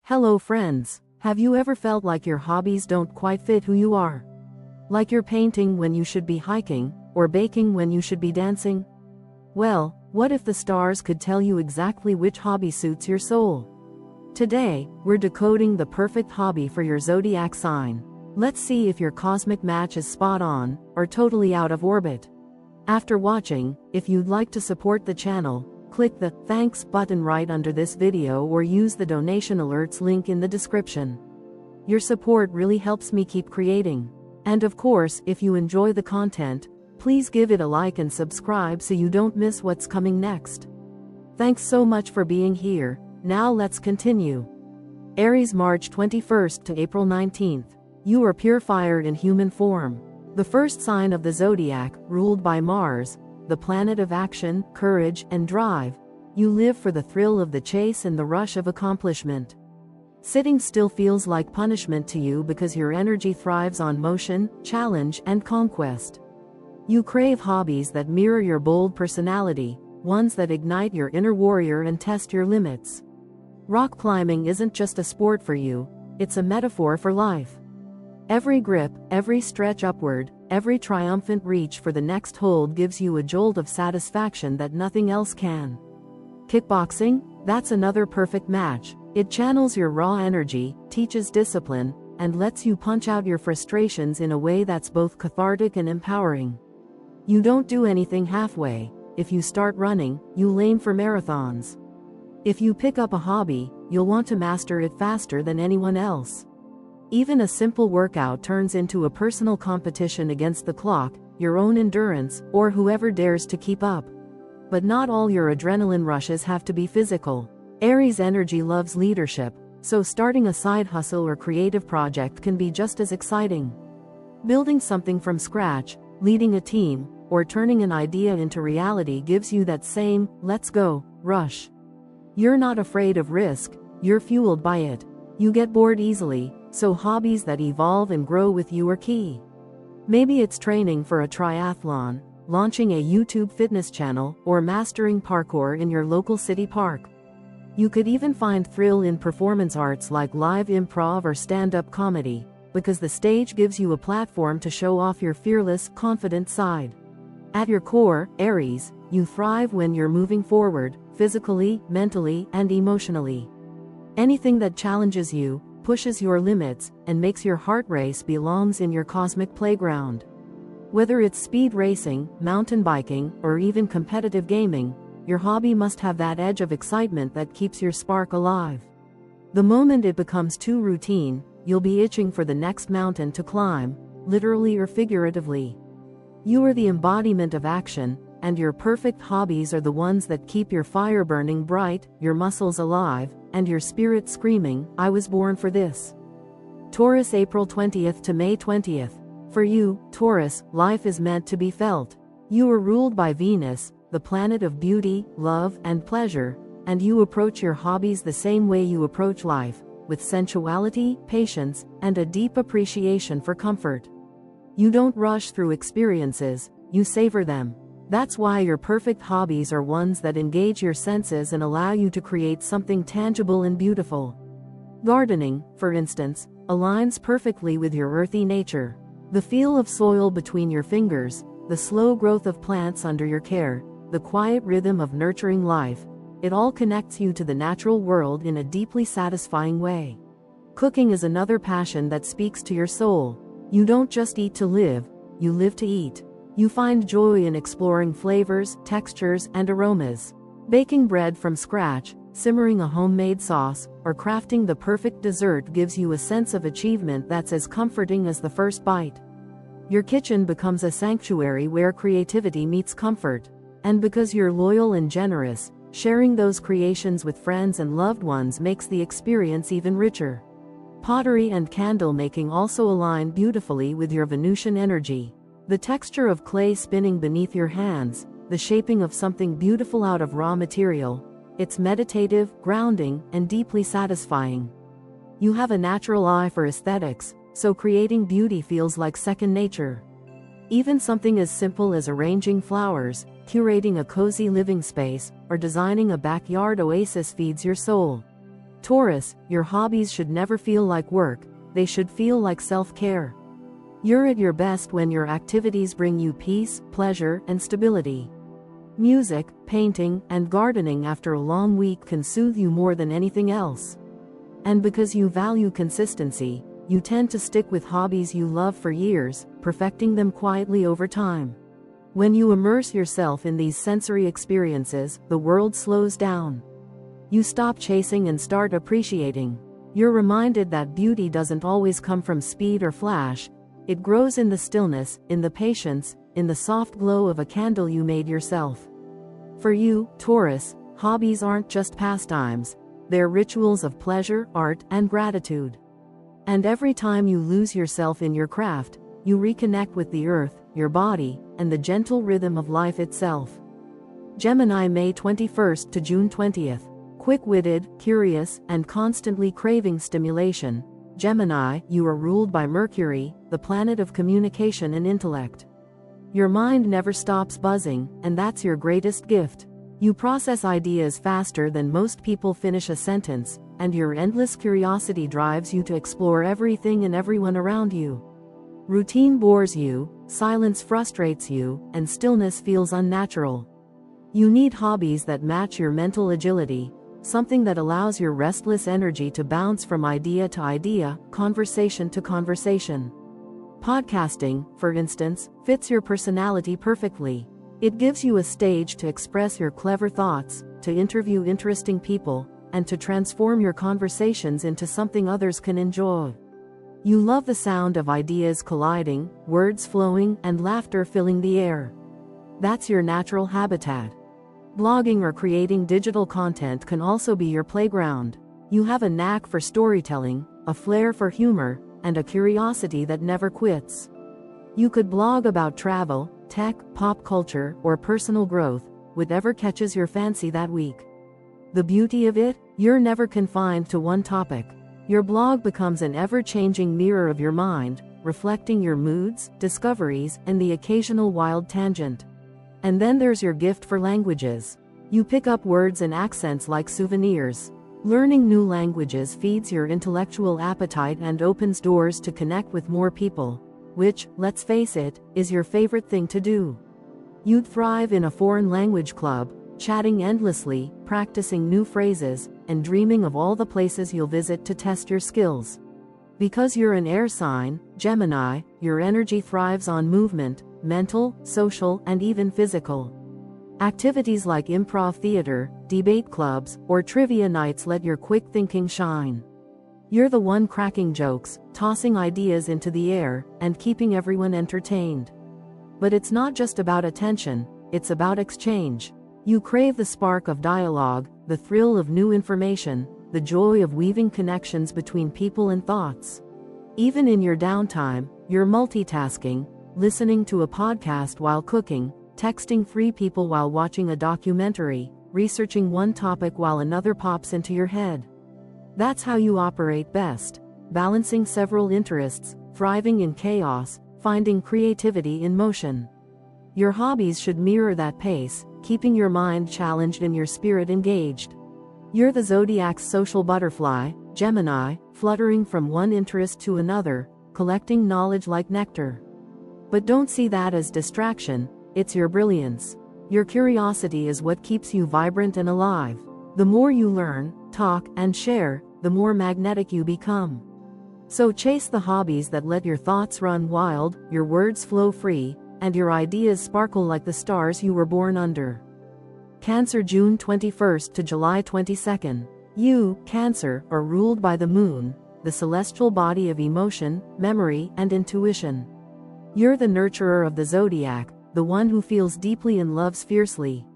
Hello friends, have you ever felt like your hobbies don't quite fit who you are? Like you're painting when you should be hiking, or baking when you should be dancing? Well, what if the stars could tell you exactly which hobby suits your soul? Today, we're decoding the perfect hobby for your zodiac sign. Let's see if your cosmic match is spot on, or totally out of orbit. After watching, if you'd like to support the channel, click the Thanks button right under this video or use the donation alerts link in the description. Your support really helps me keep creating. And of course, if you enjoy the content, please give it a like and subscribe so you don't miss what's coming next. Thanks so much for being here. Now let's continue. Aries, March 21st to April 19th. You are pure fire in human form. The first sign of the zodiac, ruled by Mars, the planet of action, courage, and drive. You live for the thrill of the chase and the rush of accomplishment. Sitting still feels like punishment to you because your energy thrives on motion, challenge, and conquest. You crave hobbies that mirror your bold personality, ones that ignite your inner warrior and test your limits. Rock climbing isn't just a sport for you, it's a metaphor for life. Every grip, every stretch upward, every triumphant reach for the next hold gives you a jolt of satisfaction that nothing else can. Kickboxing? That's another perfect match. It channels your raw energy, teaches discipline, and lets you punch out your frustrations in a way that's both cathartic and empowering. You don't do anything halfway. If you start running, you'll aim for marathons. If you pick up a hobby, you'll want to master it faster than anyone else. Even a simple workout turns into a personal competition against the clock, your own endurance, or whoever dares to keep up. But not all your adrenaline rushes have to be physical. Aries energy loves leadership, so starting a side hustle or creative project can be just as exciting. Building something from scratch, leading a team, or turning an idea into reality gives you that same, let's go, rush. You're not afraid of risk, you're fueled by it. You get bored easily, so hobbies that evolve and grow with you are key. Maybe it's training for a triathlon, launching a YouTube fitness channel, or mastering parkour in your local city park. You could even find thrill in performance arts like live improv or stand-up comedy, because the stage gives you a platform to show off your fearless, confident side. At your core, Aries, you thrive when you're moving forward, physically, mentally, and emotionally. Anything that challenges you, pushes your limits, and makes your heart race belongs in your cosmic playground. Whether it's speed racing, mountain biking, or even competitive gaming, your hobby must have that edge of excitement that keeps your spark alive. The moment it becomes too routine, you'll be itching for the next mountain to climb, literally or figuratively. You are the embodiment of action, and your perfect hobbies are the ones that keep your fire burning bright, your muscles alive, and your spirit screaming, I was born for this. Taurus, April 20th to May 20th. For you, Taurus, life is meant to be felt. You are ruled by Venus, the planet of beauty, love, and pleasure, and you approach your hobbies the same way you approach life, with sensuality, patience, and a deep appreciation for comfort. You don't rush through experiences, you savor them. That's why your perfect hobbies are ones that engage your senses and allow you to create something tangible and beautiful. Gardening, for instance, aligns perfectly with your earthy nature. The feel of soil between your fingers, the slow growth of plants under your care, the quiet rhythm of nurturing life, it all connects you to the natural world in a deeply satisfying way. Cooking is another passion that speaks to your soul. You don't just eat to live, you live to eat. You find joy in exploring flavors, textures, and aromas. Baking bread from scratch, simmering a homemade sauce, or crafting the perfect dessert gives you a sense of achievement that's as comforting as the first bite. Your kitchen becomes a sanctuary where creativity meets comfort. And because you're loyal and generous, sharing those creations with friends and loved ones makes the experience even richer. Pottery and candle making also align beautifully with your Venusian energy. The texture of clay spinning beneath your hands, the shaping of something beautiful out of raw material, it's meditative, grounding, and deeply satisfying. You have a natural eye for aesthetics, so creating beauty feels like second nature. Even something as simple as arranging flowers, curating a cozy living space, or designing a backyard oasis feeds your soul. Taurus, your hobbies should never feel like work, they should feel like self-care. You're at your best when your activities bring you peace, pleasure, and stability. Music, painting, and gardening after a long week can soothe you more than anything else. And because you value consistency, you tend to stick with hobbies you love for years, perfecting them quietly over time. When you immerse yourself in these sensory experiences, the world slows down. You stop chasing and start appreciating. You're reminded that beauty doesn't always come from speed or flash. It grows in the stillness, in the patience, in the soft glow of a candle you made yourself. For you, Taurus, hobbies aren't just pastimes. They're rituals of pleasure, art, and gratitude. And every time you lose yourself in your craft, you reconnect with the earth, your body, and the gentle rhythm of life itself. Gemini, May 21st to June 20th. Quick-witted, curious, and constantly craving stimulation. Gemini, you are ruled by Mercury, the planet of communication and intellect. Your mind never stops buzzing, and that's your greatest gift. You process ideas faster than most people finish a sentence, and your endless curiosity drives you to explore everything and everyone around you. Routine bores you, silence frustrates you, and stillness feels unnatural. You need hobbies that match your mental agility, something that allows your restless energy to bounce from idea to idea, conversation to conversation. Podcasting, for instance, fits your personality perfectly. It gives you a stage to express your clever thoughts, to interview interesting people, and to transform your conversations into something others can enjoy. You love the sound of ideas colliding, words flowing, and laughter filling the air. That's your natural habitat. Blogging or creating digital content can also be your playground. You have a knack for storytelling, a flair for humor, and a curiosity that never quits. You could blog about travel, tech, pop culture, or personal growth, whatever catches your fancy that week. The beauty of it, you're never confined to one topic. Your blog becomes an ever-changing mirror of your mind, reflecting your moods, discoveries, and the occasional wild tangent. And then there's your gift for languages. You pick up words and accents like souvenirs. Learning new languages feeds your intellectual appetite and opens doors to connect with more people, which, let's face it, is your favorite thing to do. You'd thrive in a foreign language club, chatting endlessly, practicing new phrases, and dreaming of all the places you'll visit to test your skills. Because you're an air sign, Gemini, your energy thrives on movement, mental, social, and even physical. Activities like improv theater, debate clubs, or trivia nights let your quick thinking shine. You're the one cracking jokes, tossing ideas into the air, and keeping everyone entertained. But it's not just about attention, it's about exchange. You crave the spark of dialogue, the thrill of new information, the joy of weaving connections between people and thoughts. Even in your downtime, you're multitasking, listening to a podcast while cooking, texting 3 people while watching a documentary, researching one topic while another pops into your head. That's how you operate best, balancing several interests, thriving in chaos, finding creativity in motion. Your hobbies should mirror that pace, keeping your mind challenged and your spirit engaged. You're the Zodiac's social butterfly, Gemini, fluttering from one interest to another, collecting knowledge like nectar. But don't see that as distraction, it's your brilliance. Your curiosity is what keeps you vibrant and alive. The more you learn, talk, and share, the more magnetic you become. So chase the hobbies that let your thoughts run wild, your words flow free, and your ideas sparkle like the stars you were born under. Cancer, June 21st to July 22nd. You, Cancer, are ruled by the moon, the celestial body of emotion, memory, and intuition. You're the nurturer of the zodiac, the one who feels deeply and loves fiercely.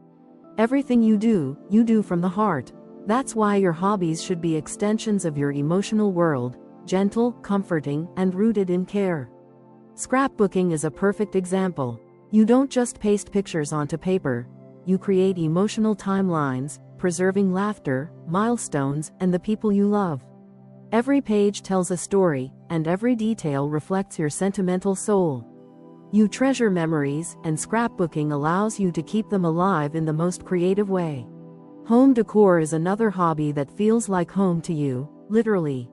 Everything you do from the heart. That's why your hobbies should be extensions of your emotional world, gentle, comforting, and rooted in care. Scrapbooking is a perfect example. You don't just paste pictures onto paper. You create emotional timelines, preserving laughter, milestones, and the people you love. Every page tells a story, and every detail reflects your sentimental soul. You treasure memories, and scrapbooking allows you to keep them alive in the most creative way. Home decor is another hobby that feels like home to you, literally.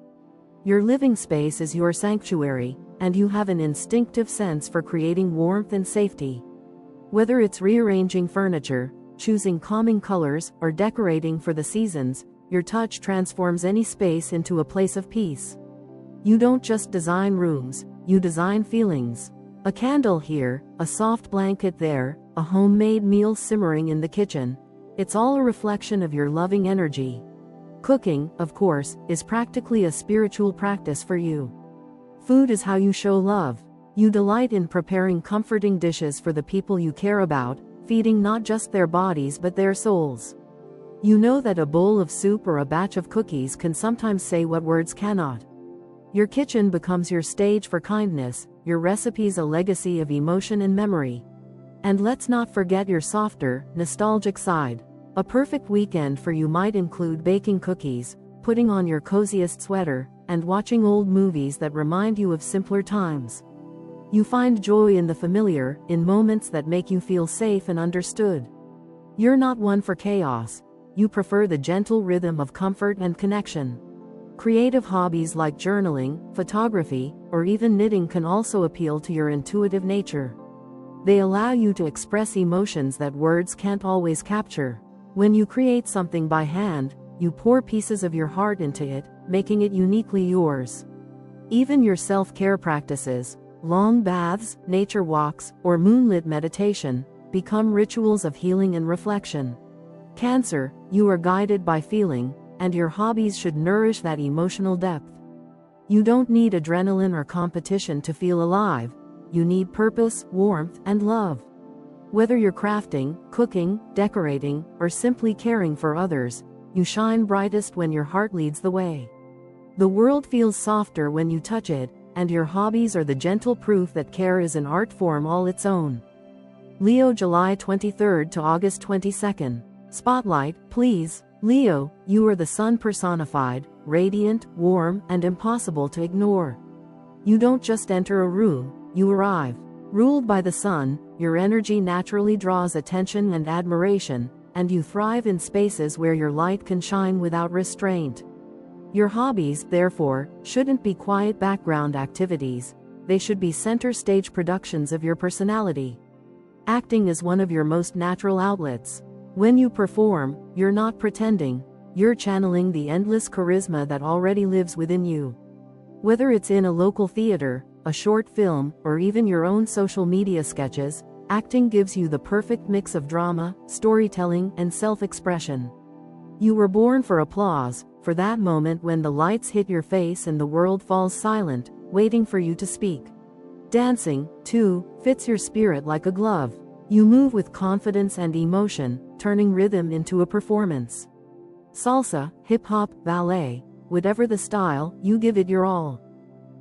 Your living space is your sanctuary, and you have an instinctive sense for creating warmth and safety. Whether it's rearranging furniture, choosing calming colors, or decorating for the seasons, your touch transforms any space into a place of peace. You don't just design rooms, you design feelings. A candle here, a soft blanket there, a homemade meal simmering in the kitchen. It's all a reflection of your loving energy. Cooking, of course, is practically a spiritual practice for you. Food is how you show love. You delight in preparing comforting dishes for the people you care about, feeding not just their bodies but their souls. You know that a bowl of soup or a batch of cookies can sometimes say what words cannot. Your kitchen becomes your stage for kindness, your recipes a legacy of emotion and memory. And let's not forget your softer, nostalgic side. A perfect weekend for you might include baking cookies, putting on your coziest sweater, and watching old movies that remind you of simpler times. You find joy in the familiar, in moments that make you feel safe and understood. You're not one for chaos. You prefer the gentle rhythm of comfort and connection. Creative hobbies like journaling, photography, or even knitting can also appeal to your intuitive nature. They allow you to express emotions that words can't always capture. When you create something by hand, you pour pieces of your heart into it, making it uniquely yours. Even your self-care practices, long baths, nature walks, or moonlit meditation, become rituals of healing and reflection. Cancer, you are guided by feeling, and your hobbies should nourish that emotional depth. You don't need adrenaline or competition to feel alive. You need purpose, warmth, and love. Whether you're crafting, cooking, decorating, or simply caring for others, you shine brightest when your heart leads the way. The world feels softer when you touch it, and your hobbies are the gentle proof that care is an art form all its own. Leo, July 23rd to August 22nd. Spotlight, please. Leo, you are the sun personified, radiant, warm, and impossible to ignore. You don't just enter a room, you arrive. Ruled by the sun, your energy naturally draws attention and admiration, and you thrive in spaces where your light can shine without restraint. Your hobbies, therefore, shouldn't be quiet background activities. They should be center stage productions of your personality. Acting is one of your most natural outlets. When you perform, you're not pretending. You're channeling the endless charisma that already lives within you. Whether it's in a local theater, a short film, or even your own social media sketches, acting gives you the perfect mix of drama, storytelling, and self-expression. You were born for applause, for that moment when the lights hit your face and the world falls silent, waiting for you to speak. Dancing, too, fits your spirit like a glove. You move with confidence and emotion, turning rhythm into a performance. Salsa, hip-hop, ballet, whatever the style, you give it your all.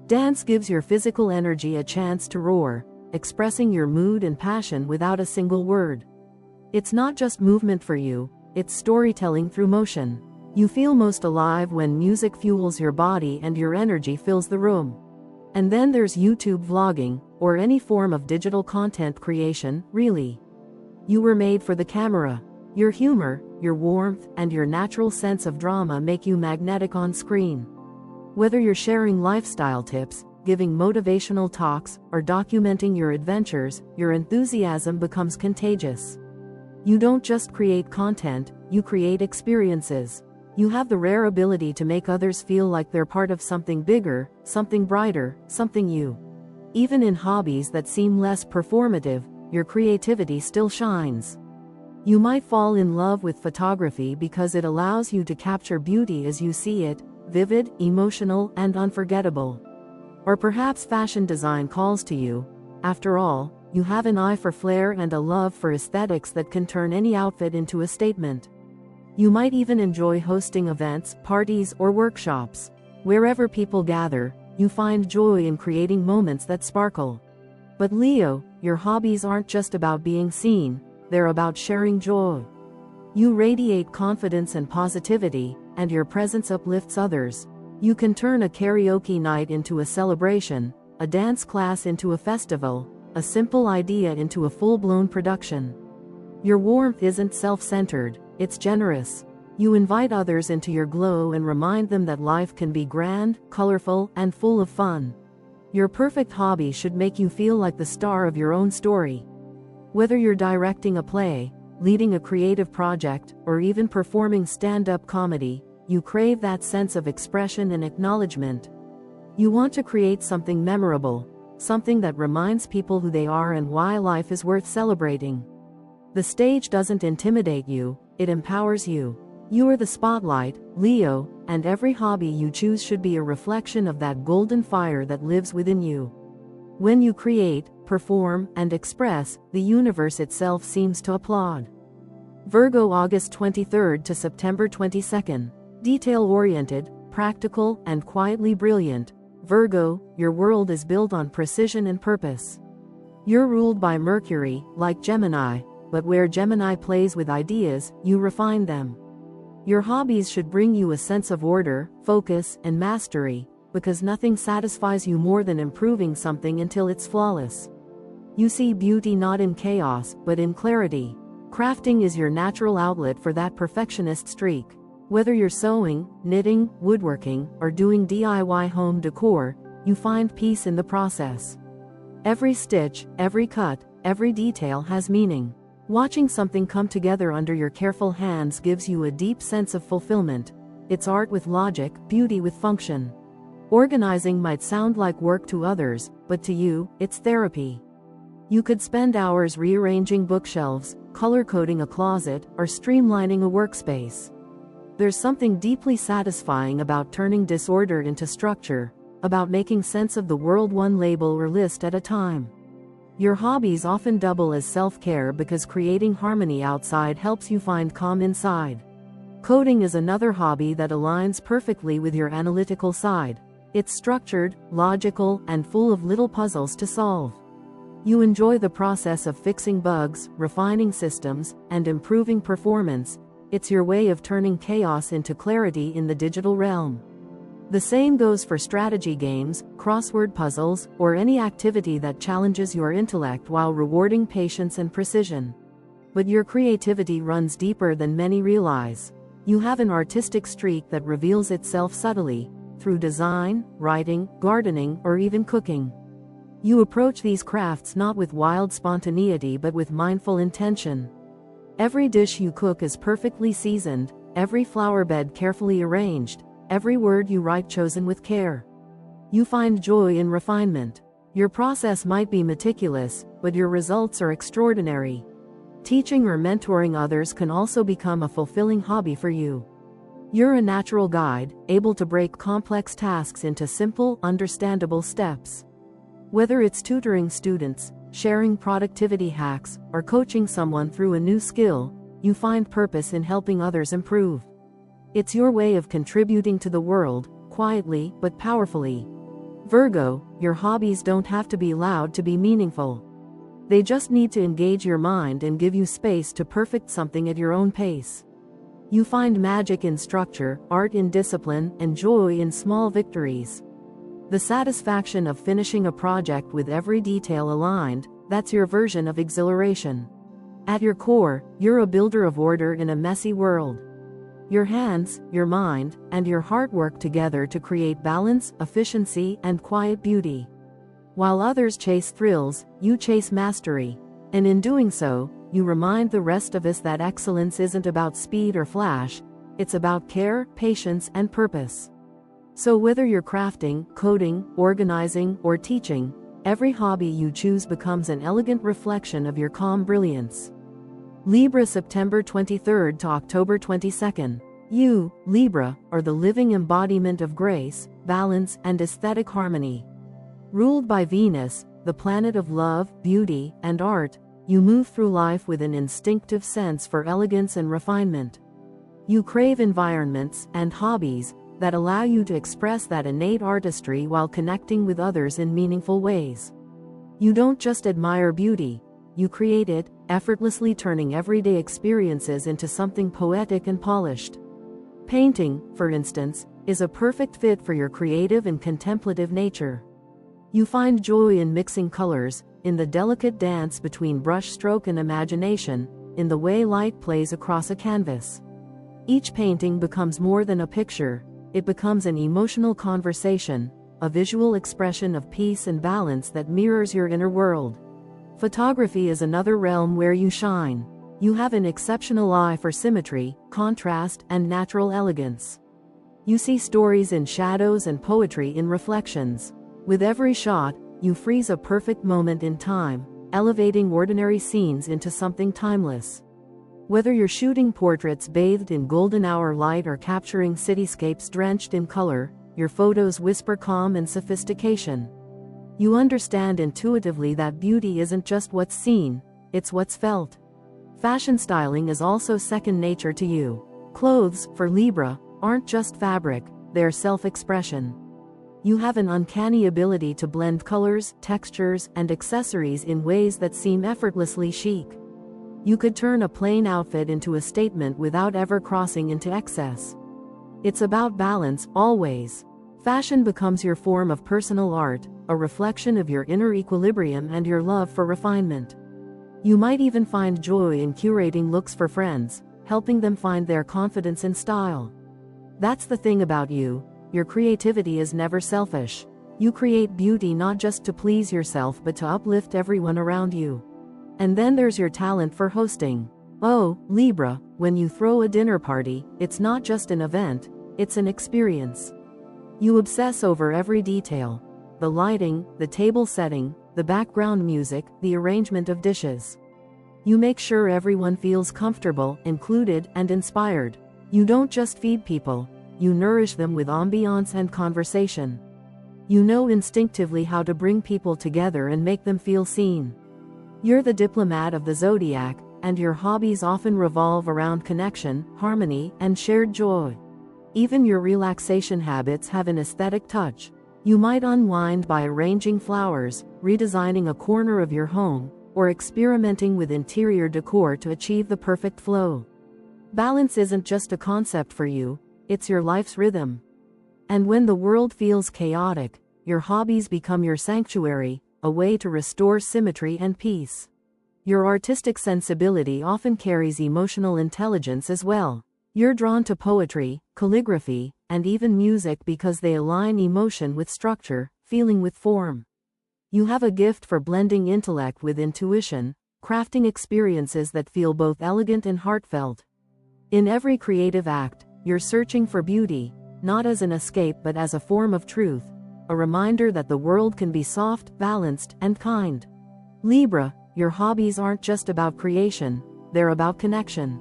Dance gives your physical energy a chance to roar, expressing your mood and passion without a single word. It's not just movement for you, it's storytelling through motion. You feel most alive when music fuels your body and your energy fills the room. And then there's YouTube vlogging, or any form of digital content creation, really. You were made for the camera. Your humor, your warmth, and your natural sense of drama make you magnetic on screen. Whether you're sharing lifestyle tips, giving motivational talks, or documenting your adventures, your enthusiasm becomes contagious. You don't just create content, you create experiences. You have the rare ability to make others feel like they're part of something bigger, something brighter, something you. Even in hobbies that seem less performative, your creativity still shines. You might fall in love with photography because it allows you to capture beauty as you see it, vivid, emotional, and unforgettable. Or perhaps fashion design calls to you. After all, you have an eye for flair and a love for aesthetics that can turn any outfit into a statement. You might even enjoy hosting events, parties, or workshops. Wherever people gather, you find joy in creating moments that sparkle. But Leo, your hobbies aren't just about being seen, they're about sharing joy. You radiate confidence and positivity, and your presence uplifts others. You can turn a karaoke night into a celebration, a dance class into a festival, a simple idea into a full-blown production. Your warmth isn't self-centered, it's generous. You invite others into your glow and remind them that life can be grand, colorful, and full of fun. Your perfect hobby should make you feel like the star of your own story. Whether you're directing a play, leading a creative project, or even performing stand-up comedy, you crave that sense of expression and acknowledgement. You want to create something memorable, something that reminds people who they are and why life is worth celebrating. The stage doesn't intimidate you, it empowers you. You are the spotlight, Leo, and every hobby you choose should be a reflection of that golden fire that lives within you. When you create, perform, and express, the universe itself seems to applaud. Virgo, August 23rd to September 22nd. Detail-oriented, practical, and quietly brilliant. Virgo, your world is built on precision and purpose. You're ruled by Mercury, like Gemini, but where Gemini plays with ideas, you refine them. Your hobbies should bring you a sense of order, focus, and mastery, because nothing satisfies you more than improving something until it's flawless. You see beauty not in chaos, but in clarity. Crafting is your natural outlet for that perfectionist streak. Whether you're sewing, knitting, woodworking, or doing DIY home decor, you find peace in the process. Every stitch, every cut, every detail has meaning. Watching something come together under your careful hands gives you a deep sense of fulfillment. It's art with logic, beauty with function. Organizing might sound like work to others, but to you, it's therapy. You could spend hours rearranging bookshelves, color-coding a closet, or streamlining a workspace. There's something deeply satisfying about turning disorder into structure, about making sense of the world one label or list at a time. Your hobbies often double as self-care because creating harmony outside helps you find calm inside. Coding is another hobby that aligns perfectly with your analytical side. It's structured, logical, and full of little puzzles to solve. You enjoy the process of fixing bugs, refining systems, and improving performance. It's your way of turning chaos into clarity in the digital realm. The same goes for strategy games, crossword puzzles, or any activity that challenges your intellect while rewarding patience and precision. But your creativity runs deeper than many realize. You have an artistic streak that reveals itself subtly, through design, writing, gardening, or even cooking. You approach these crafts not with wild spontaneity but with mindful intention. Every dish you cook is perfectly seasoned, every flower bed carefully arranged, every word you write chosen with care. You find joy in refinement. Your process might be meticulous, but your results are extraordinary. Teaching or mentoring others can also become a fulfilling hobby for you. You're a natural guide, able to break complex tasks into simple, understandable steps. Whether it's tutoring students, sharing productivity hacks, or coaching someone through a new skill, you find purpose in helping others improve. It's your way of contributing to the world, quietly but powerfully. Virgo, your hobbies don't have to be loud to be meaningful. They just need to engage your mind and give you space to perfect something at your own pace. You find magic in structure, art in discipline, and joy in small victories. The satisfaction of finishing a project with every detail aligned, that's your version of exhilaration. At your core, you're a builder of order in a messy world. Your hands, your mind, and your heart work together to create balance, efficiency, and quiet beauty. While others chase thrills, you chase mastery. And in doing so, you remind the rest of us that excellence isn't about speed or flash, it's about care, patience, and purpose. So whether you're crafting, coding, organizing, or teaching, every hobby you choose becomes an elegant reflection of your calm brilliance. Libra, September 23rd to October 22nd. You, Libra, are the living embodiment of grace, balance, and aesthetic harmony. Ruled by Venus, the planet of love, beauty, and art, you move through life with an instinctive sense for elegance and refinement. You crave environments and hobbies that allow you to express that innate artistry while connecting with others in meaningful ways. You don't just admire beauty, you create it, effortlessly turning everyday experiences into something poetic and polished. Painting, for instance, is a perfect fit for your creative and contemplative nature. You find joy in mixing colors, in the delicate dance between brushstroke and imagination, in the way light plays across a canvas. Each painting becomes more than a picture, it becomes an emotional conversation, a visual expression of peace and balance that mirrors your inner world. Photography is another realm where you shine. You have an exceptional eye for symmetry, contrast, and natural elegance. You see stories in shadows and poetry in reflections. With every shot, you freeze a perfect moment in time, elevating ordinary scenes into something timeless. Whether you're shooting portraits bathed in golden hour light or capturing cityscapes drenched in color, your photos whisper calm and sophistication. You understand intuitively that beauty isn't just what's seen, it's what's felt. Fashion styling is also second nature to you. Clothes, for Libra, aren't just fabric, they're self-expression. You have an uncanny ability to blend colors, textures, and accessories in ways that seem effortlessly chic. You could turn a plain outfit into a statement without ever crossing into excess. It's about balance, always. Fashion becomes your form of personal art, a reflection of your inner equilibrium and your love for refinement. You might even find joy in curating looks for friends, helping them find their confidence and style. That's the thing about you, your creativity is never selfish. You create beauty not just to please yourself but to uplift everyone around you. And then there's your talent for hosting. Oh, Libra, when you throw a dinner party, it's not just an event, it's an experience. You obsess over every detail. The lighting, the table setting, the background music, the arrangement of dishes. You make sure everyone feels comfortable, included, and inspired. You don't just feed people, you nourish them with ambiance and conversation. You know instinctively how to bring people together and make them feel seen. You're the diplomat of the Zodiac, and your hobbies often revolve around connection, harmony, and shared joy. Even your relaxation habits have an aesthetic touch. You might unwind by arranging flowers, redesigning a corner of your home, or experimenting with interior decor to achieve the perfect flow. Balance isn't just a concept for you, it's your life's rhythm. And when the world feels chaotic, your hobbies become your sanctuary, a way to restore symmetry and peace. Your artistic sensibility often carries emotional intelligence as well. You're drawn to poetry, calligraphy, and even music because they align emotion with structure, feeling with form. You have a gift for blending intellect with intuition, crafting experiences that feel both elegant and heartfelt. In every creative act, you're searching for beauty, not as an escape but as a form of truth, a reminder that the world can be soft, balanced, and kind. Libra, your hobbies aren't just about creation, they're about connection.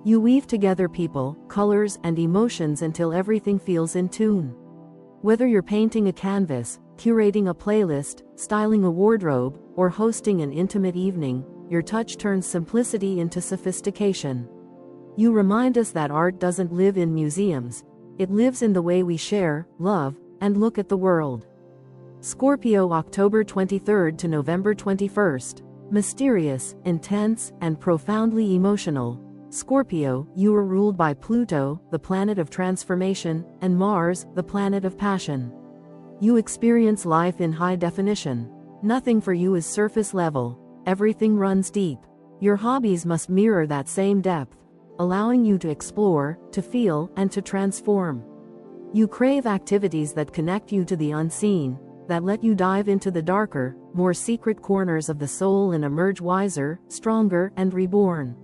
You weave together people, colors, and emotions until everything feels in tune. Whether you're painting a canvas, curating a playlist, styling a wardrobe, or hosting an intimate evening, your touch turns simplicity into sophistication. You remind us that art doesn't live in museums, it lives in the way we share, love, and look at the world. Scorpio, October 23rd to November 21st. Mysterious, intense, and profoundly emotional. Scorpio, you are ruled by Pluto, the planet of transformation, and Mars, the planet of passion. You experience life in high definition. Nothing for you is surface level, everything runs deep. Your hobbies must mirror that same depth, allowing you to explore, to feel, and to transform. You crave activities that connect you to the unseen, that let you dive into the darker, more secret corners of the soul and emerge wiser, stronger, and reborn.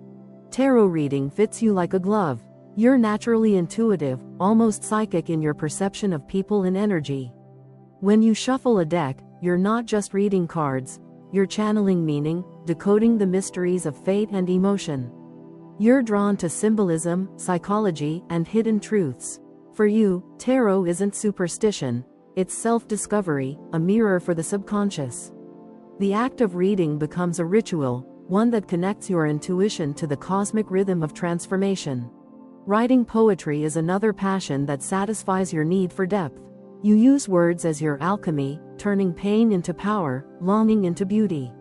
Tarot reading fits you like a glove. You're naturally intuitive, almost psychic in your perception of people and energy. When you shuffle a deck, you're not just reading cards, you're channeling meaning, decoding the mysteries of fate and emotion. You're drawn to symbolism, psychology, and hidden truths. For you, tarot isn't superstition, it's self-discovery, a mirror for the subconscious. The act of reading becomes a ritual, one that connects your intuition to the cosmic rhythm of transformation. Writing poetry is another passion that satisfies your need for depth. You use words as your alchemy, turning pain into power, longing into beauty.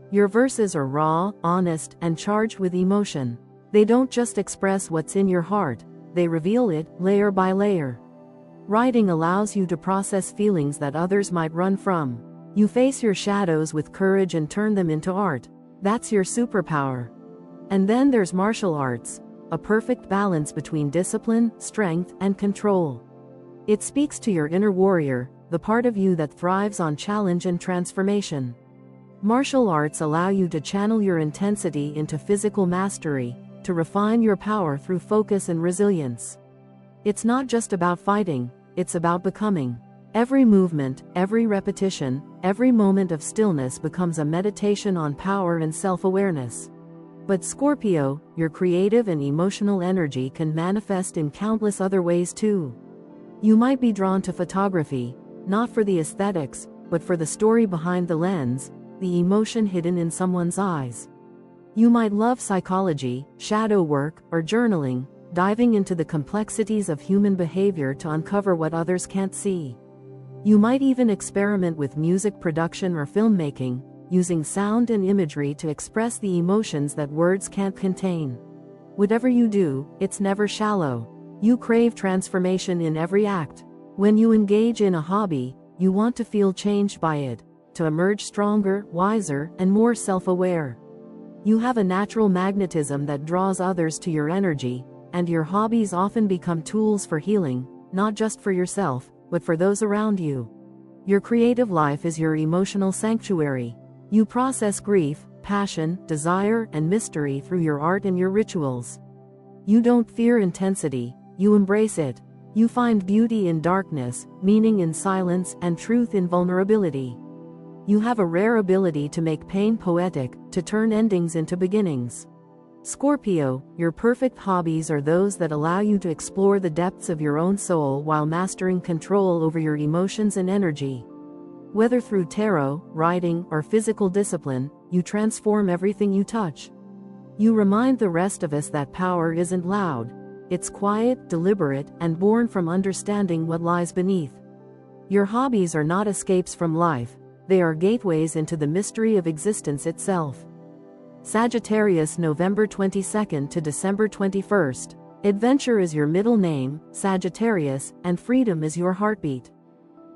Your verses are raw, honest, and charged with emotion. They don't just express what's in your heart, they reveal it, layer by layer. Writing allows you to process feelings that others might run from. You face your shadows with courage and turn them into art. That's your superpower. And then there's martial arts, a perfect balance between discipline, strength, and control. It speaks to your inner warrior, the part of you that thrives on challenge and transformation. Martial arts allow you to channel your intensity into physical mastery, to refine your power through focus and resilience. It's not just about fighting, it's about becoming. Every movement, every repetition, every moment of stillness becomes a meditation on power and self-awareness. But Scorpio, your creative and emotional energy can manifest in countless other ways too. You might be drawn to photography, not for the aesthetics, but for the story behind the lens, the emotion hidden in someone's eyes. You might love psychology, shadow work, or journaling, diving into the complexities of human behavior to uncover what others can't see. You might even experiment with music production or filmmaking, using sound and imagery to express the emotions that words can't contain. Whatever you do, it's never shallow. You crave transformation in every act. When you engage in a hobby, you want to feel changed by it, to emerge stronger, wiser, and more self-aware. You have a natural magnetism that draws others to your energy, and your hobbies often become tools for healing, not just for yourself, but for those around you. Your creative life is your emotional sanctuary. You process grief, passion, desire, and mystery through your art and your rituals. You don't fear intensity, you embrace it. You find beauty in darkness, meaning in silence, and truth in vulnerability. You have a rare ability to make pain poetic, to turn endings into beginnings. Scorpio, your perfect hobbies are those that allow you to explore the depths of your own soul while mastering control over your emotions and energy. Whether through tarot, writing, or physical discipline, you transform everything you touch. You remind the rest of us that power isn't loud. It's quiet, deliberate, and born from understanding what lies beneath. Your hobbies are not escapes from life, they are gateways into the mystery of existence itself. Sagittarius, November 22nd to December 21st. Adventure is your middle name, Sagittarius, and freedom is your heartbeat.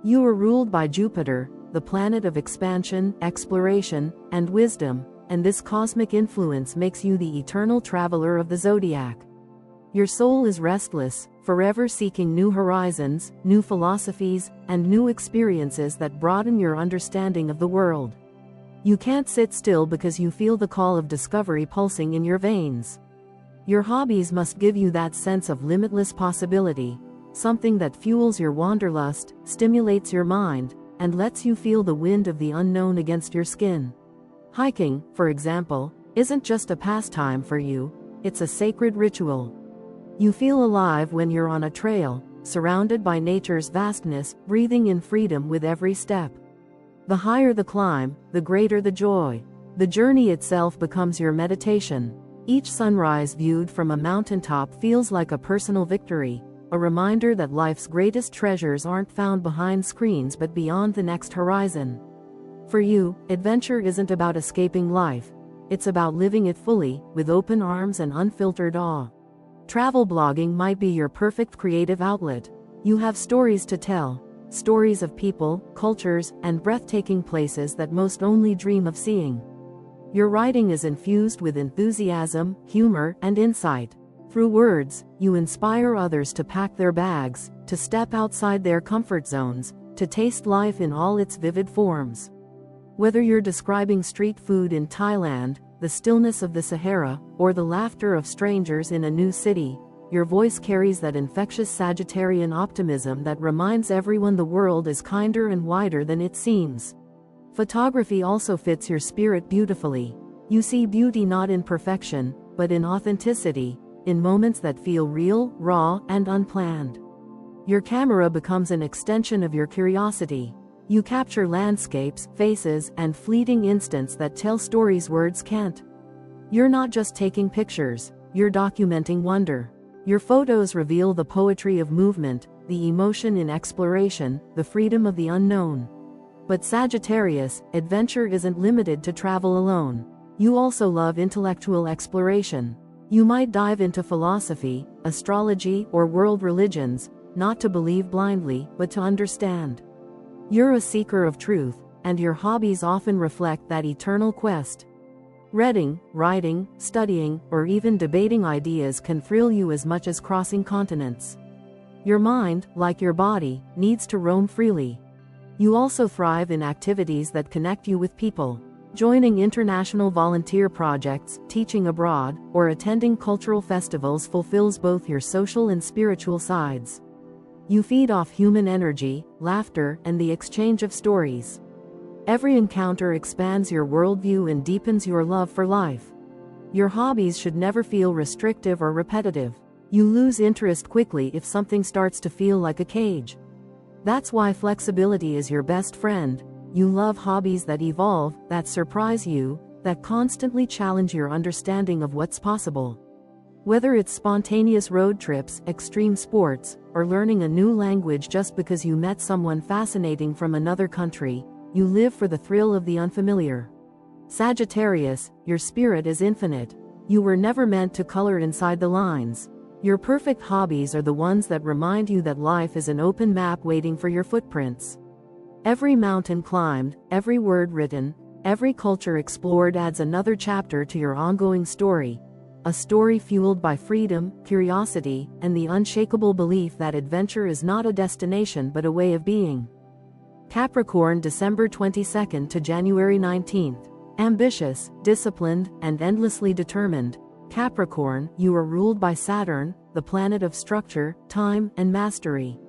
You are ruled by Jupiter, the planet of expansion, exploration, and wisdom, and this cosmic influence makes you the eternal traveler of the Zodiac. Your soul is restless, forever seeking new horizons, new philosophies, and new experiences that broaden your understanding of the world. You can't sit still because you feel the call of discovery pulsing in your veins. Your hobbies must give you that sense of limitless possibility, something that fuels your wanderlust, stimulates your mind, and lets you feel the wind of the unknown against your skin. Hiking, for example, isn't just a pastime for you, it's a sacred ritual. You feel alive when you're on a trail, surrounded by nature's vastness, breathing in freedom with every step. The higher the climb, the greater the joy. The journey itself becomes your meditation. Each sunrise viewed from a mountaintop feels like a personal victory, a reminder that life's greatest treasures aren't found behind screens but beyond the next horizon. For you, adventure isn't about escaping life, it's about living it fully, with open arms and unfiltered awe. Travel blogging might be your perfect creative outlet. You have stories to tell. Stories of people, cultures, and breathtaking places that most only dream of seeing. Your writing is infused with enthusiasm, humor, and insight. Through words, you inspire others to pack their bags, to step outside their comfort zones, to taste life in all its vivid forms. Whether you're describing street food in Thailand, the stillness of the Sahara, or the laughter of strangers in a new city, your voice carries that infectious Sagittarian optimism that reminds everyone the world is kinder and wider than it seems. Photography also fits your spirit beautifully. You see beauty not in perfection, but in authenticity, in moments that feel real, raw, and unplanned. Your camera becomes an extension of your curiosity. You capture landscapes, faces, and fleeting instants that tell stories words can't. You're not just taking pictures, you're documenting wonder. Your photos reveal the poetry of movement, the emotion in exploration, the freedom of the unknown. But Sagittarius, adventure isn't limited to travel alone. You also love intellectual exploration. You might dive into philosophy, astrology, or world religions, not to believe blindly, but to understand. You're a seeker of truth, and your hobbies often reflect that eternal quest. Reading, writing, studying, or even debating ideas can thrill you as much as crossing continents. Your mind, like your body, needs to roam freely. You also thrive in activities that connect you with people. Joining international volunteer projects, teaching abroad, or attending cultural festivals fulfills both your social and spiritual sides. You feed off human energy, laughter, and the exchange of stories. Every encounter expands your worldview and deepens your love for life. Your hobbies should never feel restrictive or repetitive. You lose interest quickly if something starts to feel like a cage. That's why flexibility is your best friend. You love hobbies that evolve, that surprise you, that constantly challenge your understanding of what's possible. Whether it's spontaneous road trips, extreme sports, or learning a new language just because you met someone fascinating from another country, you live for the thrill of the unfamiliar. Sagittarius, your spirit is infinite. You were never meant to color inside the lines. Your perfect hobbies are the ones that remind you that life is an open map waiting for your footprints. Every mountain climbed, every word written, every culture explored adds another chapter to your ongoing story. A story fueled by freedom, curiosity, and the unshakable belief that adventure is not a destination but a way of being. Capricorn, December 22nd to January 19th. Ambitious, disciplined, and endlessly determined. Capricorn, you are ruled by Saturn, the planet of structure, time, and mastery.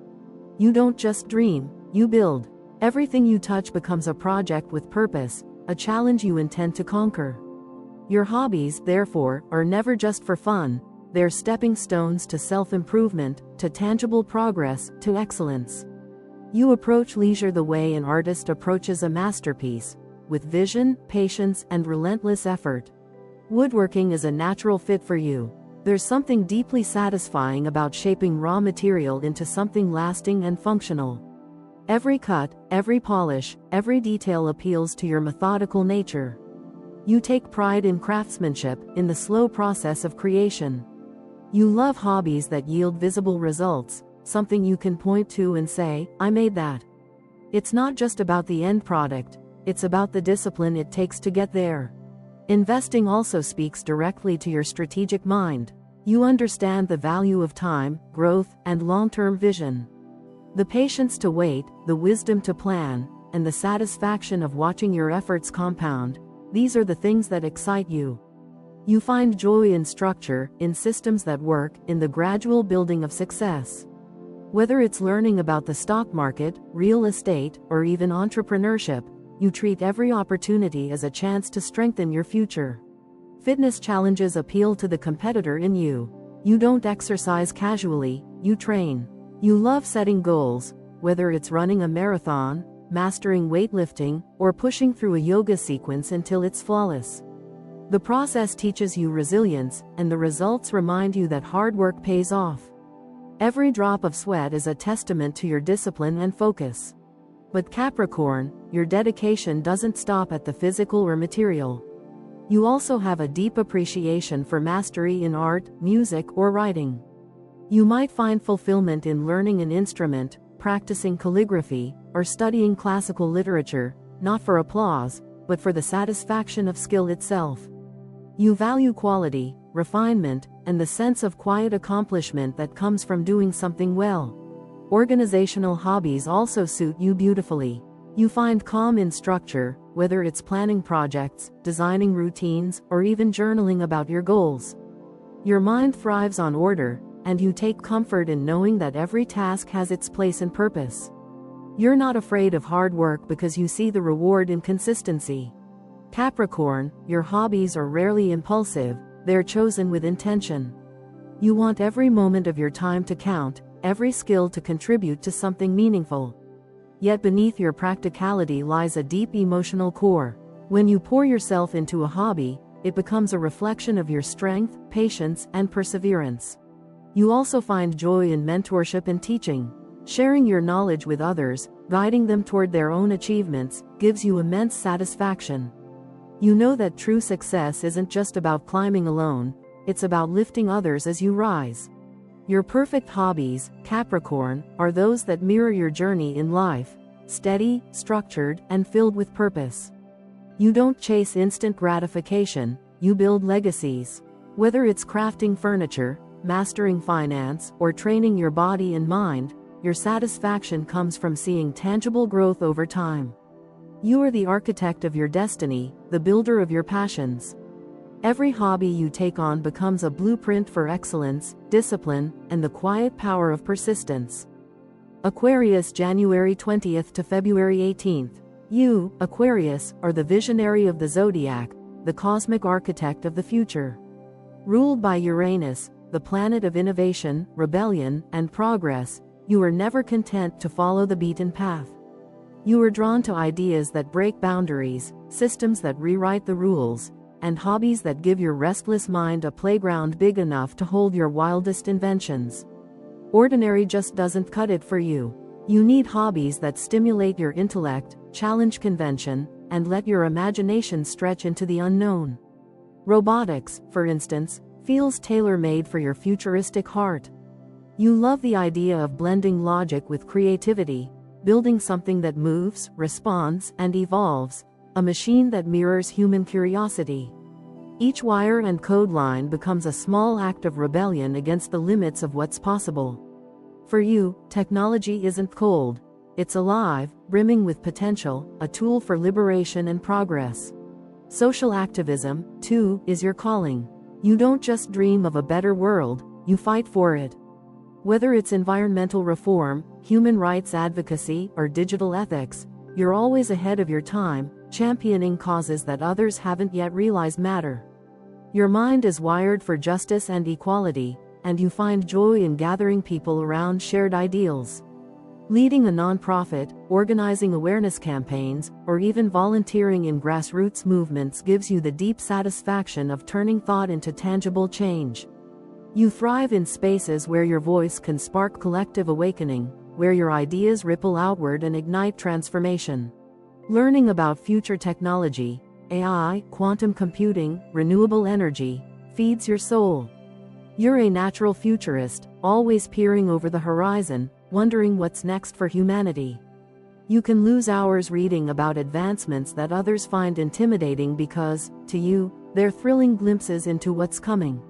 You don't just dream, you build. Everything you touch becomes a project with purpose, a challenge you intend to conquer. Your hobbies, therefore, are never just for fun, they're stepping stones to self-improvement, to tangible progress, to excellence. You approach leisure the way an artist approaches a masterpiece, with vision, patience, and relentless effort. Woodworking is a natural fit for you. There's something deeply satisfying about shaping raw material into something lasting and functional. Every cut, every polish, every detail appeals to your methodical nature. You take pride in craftsmanship, in the slow process of creation. You love hobbies that yield visible results, something you can point to and say, I made that. It's not just about the end product, it's about the discipline it takes to get there. Investing also speaks directly to your strategic mind. You understand the value of time, growth, and long-term vision. The patience to wait, the wisdom to plan, and the satisfaction of watching your efforts compound, these are the things that excite you. You find joy in structure, in systems that work, in the gradual building of success. Whether it's learning about the stock market, real estate, or even entrepreneurship, you treat every opportunity as a chance to strengthen your future. Fitness challenges appeal to the competitor in you. You don't exercise casually, you train. You love setting goals, whether it's running a marathon, mastering weightlifting, or pushing through a yoga sequence until it's flawless. The process teaches you resilience, and the results remind you that hard work pays off. Every drop of sweat is a testament to your discipline and focus. But Capricorn, your dedication doesn't stop at the physical or material. You also have a deep appreciation for mastery in art, music, or writing. You might find fulfillment in learning an instrument, practicing calligraphy, or studying classical literature, not for applause, but for the satisfaction of skill itself. You value quality, refinement, and the sense of quiet accomplishment that comes from doing something well. Organizational hobbies also suit you beautifully. You find calm in structure, whether it's planning projects, designing routines, or even journaling about your goals. Your mind thrives on order, and you take comfort in knowing that every task has its place and purpose. You're not afraid of hard work because you see the reward in consistency. Capricorn, your hobbies are rarely impulsive, they're chosen with intention. You want every moment of your time to count, every skill to contribute to something meaningful. Yet beneath your practicality lies a deep emotional core. When you pour yourself into a hobby, it becomes a reflection of your strength, patience, and perseverance. You also find joy in mentorship and teaching. Sharing your knowledge with others, guiding them toward their own achievements, gives you immense satisfaction. You know that true success isn't just about climbing alone, it's about lifting others as you rise. Your perfect hobbies, Capricorn, are those that mirror your journey in life, steady, structured, and filled with purpose. You don't chase instant gratification, you build legacies. Whether it's crafting furniture, mastering finance, or training your body and mind, your satisfaction comes from seeing tangible growth over time. You are the architect of your destiny, the builder of your passions. Every hobby you take on becomes a blueprint for excellence, discipline, and the quiet power of persistence. Aquarius, January 20th to February 18th. You, Aquarius, are the visionary of the Zodiac, the cosmic architect of the future. Ruled by Uranus, the planet of innovation, rebellion, and progress, you are never content to follow the beaten path. You are drawn to ideas that break boundaries, systems that rewrite the rules, and hobbies that give your restless mind a playground big enough to hold your wildest inventions. Ordinary just doesn't cut it for you. You need hobbies that stimulate your intellect, challenge convention, and let your imagination stretch into the unknown. Robotics, for instance, feels tailor-made for your futuristic heart. You love the idea of blending logic with creativity, building something that moves, responds, and evolves, a machine that mirrors human curiosity. Each wire and code line becomes a small act of rebellion against the limits of what's possible. For you, technology isn't cold. It's alive, brimming with potential, a tool for liberation and progress. Social activism, too, is your calling. You don't just dream of a better world, you fight for it. Whether it's environmental reform, human rights advocacy, or digital ethics, you're always ahead of your time, championing causes that others haven't yet realized matter. Your mind is wired for justice and equality, and you find joy in gathering people around shared ideals. Leading a nonprofit, organizing awareness campaigns, or even volunteering in grassroots movements gives you the deep satisfaction of turning thought into tangible change. You thrive in spaces where your voice can spark collective awakening, where your ideas ripple outward and ignite transformation. Learning about future technology, AI, quantum computing, renewable energy, feeds your soul. You're a natural futurist, always peering over the horizon, wondering what's next for humanity. You can lose hours reading about advancements that others find intimidating because, to you, they're thrilling glimpses into what's coming.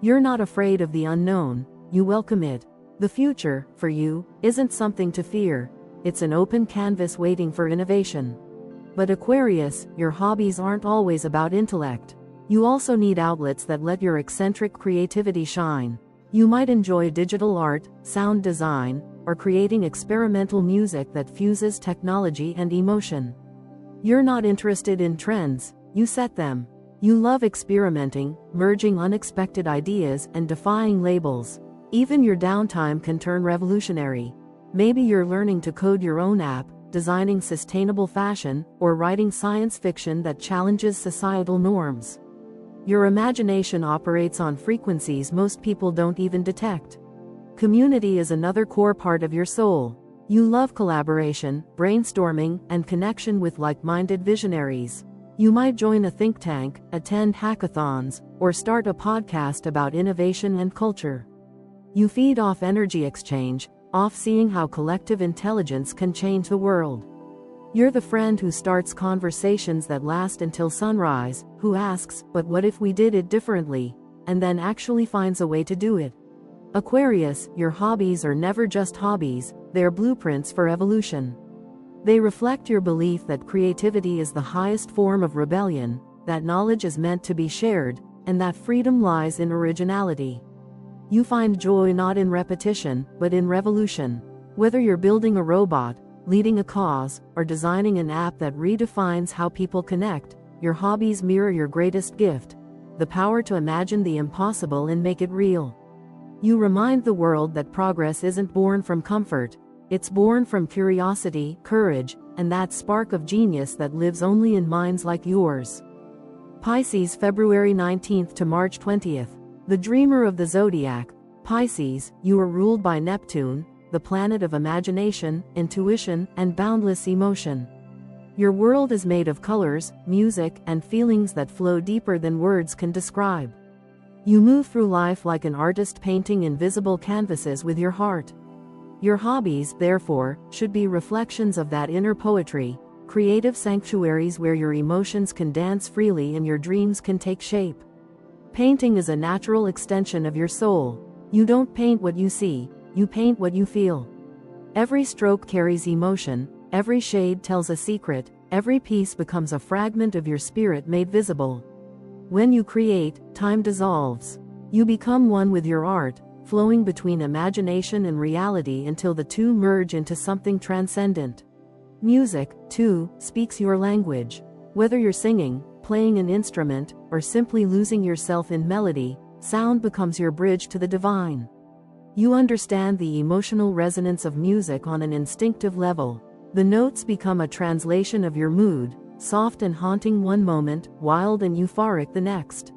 You're not afraid of the unknown, you welcome it. The future, for you, isn't something to fear, it's an open canvas waiting for innovation. But Aquarius, your hobbies aren't always about intellect. You also need outlets that let your eccentric creativity shine. You might enjoy digital art, sound design, or creating experimental music that fuses technology and emotion. You're not interested in trends, you set them. You love experimenting, merging unexpected ideas, and defying labels. Even your downtime can turn revolutionary. Maybe you're learning to code your own app, designing sustainable fashion, or writing science fiction that challenges societal norms. Your imagination operates on frequencies most people don't even detect. Community is another core part of your soul. You love collaboration, brainstorming, and connection with like-minded visionaries. You might join a think tank, attend hackathons, or start a podcast about innovation and culture. You feed off energy exchange, off seeing how collective intelligence can change the world. You're the friend who starts conversations that last until sunrise, who asks, "But what if we did it differently?" and then actually finds a way to do it. Aquarius, your hobbies are never just hobbies, they're blueprints for evolution. They reflect your belief that creativity is the highest form of rebellion, that knowledge is meant to be shared, and that freedom lies in originality. You find joy not in repetition, but in revolution. Whether you're building a robot, leading a cause, or designing an app that redefines how people connect, your hobbies mirror your greatest gift, the power to imagine the impossible and make it real. You remind the world that progress isn't born from comfort, it's born from curiosity, courage, and that spark of genius that lives only in minds like yours. Pisces, February 19th to March 20th. The dreamer of the Zodiac, Pisces, you are ruled by Neptune, the planet of imagination, intuition, and boundless emotion. Your world is made of colors, music, and feelings that flow deeper than words can describe. You move through life like an artist painting invisible canvases with your heart. Your hobbies, therefore, should be reflections of that inner poetry, creative sanctuaries where your emotions can dance freely and your dreams can take shape. Painting is a natural extension of your soul. You don't paint what you see, you paint what you feel. Every stroke carries emotion, every shade tells a secret, every piece becomes a fragment of your spirit made visible. When you create, time dissolves. You become one with your art, flowing between imagination and reality until the two merge into something transcendent. Music, too, speaks your language. Whether you're singing, playing an instrument, or simply losing yourself in melody, sound becomes your bridge to the divine. You understand the emotional resonance of music on an instinctive level. The notes become a translation of your mood, soft and haunting one moment, wild and euphoric the next.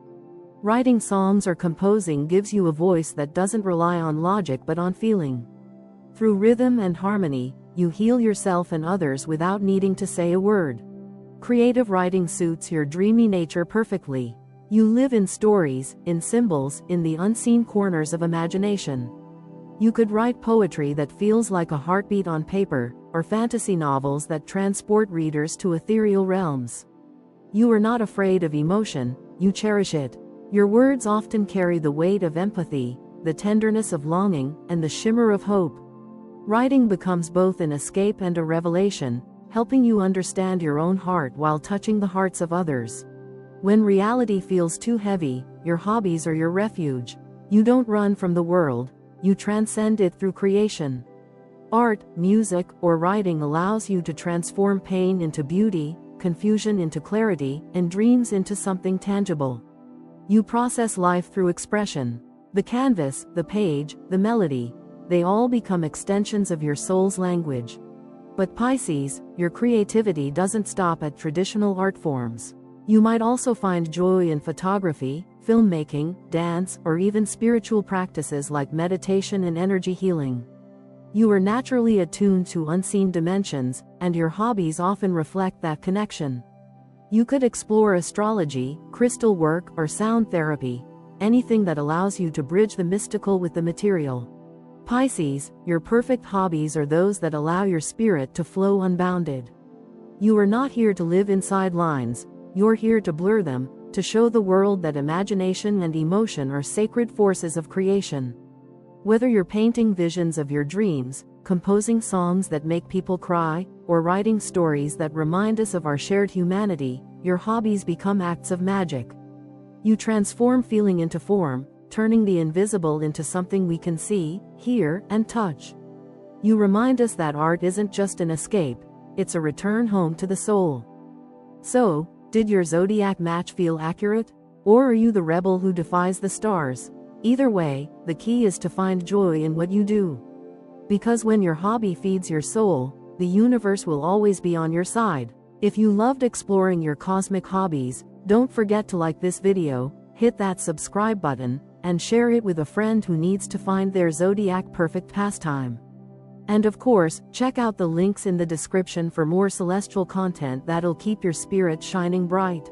Writing songs or composing gives you a voice that doesn't rely on logic but on feeling. Through rhythm and harmony, you heal yourself and others without needing to say a word. Creative writing suits your dreamy nature perfectly. You live in stories, in symbols, in the unseen corners of imagination. You could write poetry that feels like a heartbeat on paper, or fantasy novels that transport readers to ethereal realms. You are not afraid of emotion, you cherish it. Your words often carry the weight of empathy, the tenderness of longing, and the shimmer of hope. Writing becomes both an escape and a revelation, helping you understand your own heart while touching the hearts of others. When reality feels too heavy, your hobbies are your refuge. You don't run from the world, you transcend it through creation. Art, music, or writing allows you to transform pain into beauty, confusion into clarity, and dreams into something tangible. You process life through expression. The canvas, the page, the melody, they all become extensions of your soul's language. But Pisces, your creativity doesn't stop at traditional art forms. You might also find joy in photography, filmmaking, dance, or even spiritual practices like meditation and energy healing. You are naturally attuned to unseen dimensions, and your hobbies often reflect that connection. You could explore astrology, crystal work, or sound therapy, anything that allows you to bridge the mystical with the material. Pisces, your perfect hobbies are those that allow your spirit to flow unbounded. You are not here to live inside lines, you're here to blur them, to show the world that imagination and emotion are sacred forces of creation. Whether you're painting visions of your dreams, composing songs that make people cry, or writing stories that remind us of our shared humanity, your hobbies become acts of magic. You transform feeling into form, turning the invisible into something we can see, hear, and touch. You remind us that art isn't just an escape, it's a return home to the soul. So, did your zodiac match feel accurate? Or are you the rebel who defies the stars? Either way, the key is to find joy in what you do. Because when your hobby feeds your soul, the universe will always be on your side. If you loved exploring your cosmic hobbies, don't forget to like this video, hit that subscribe button, and share it with a friend who needs to find their zodiac perfect pastime. And of course, check out the links in the description for more celestial content that'll keep your spirit shining bright.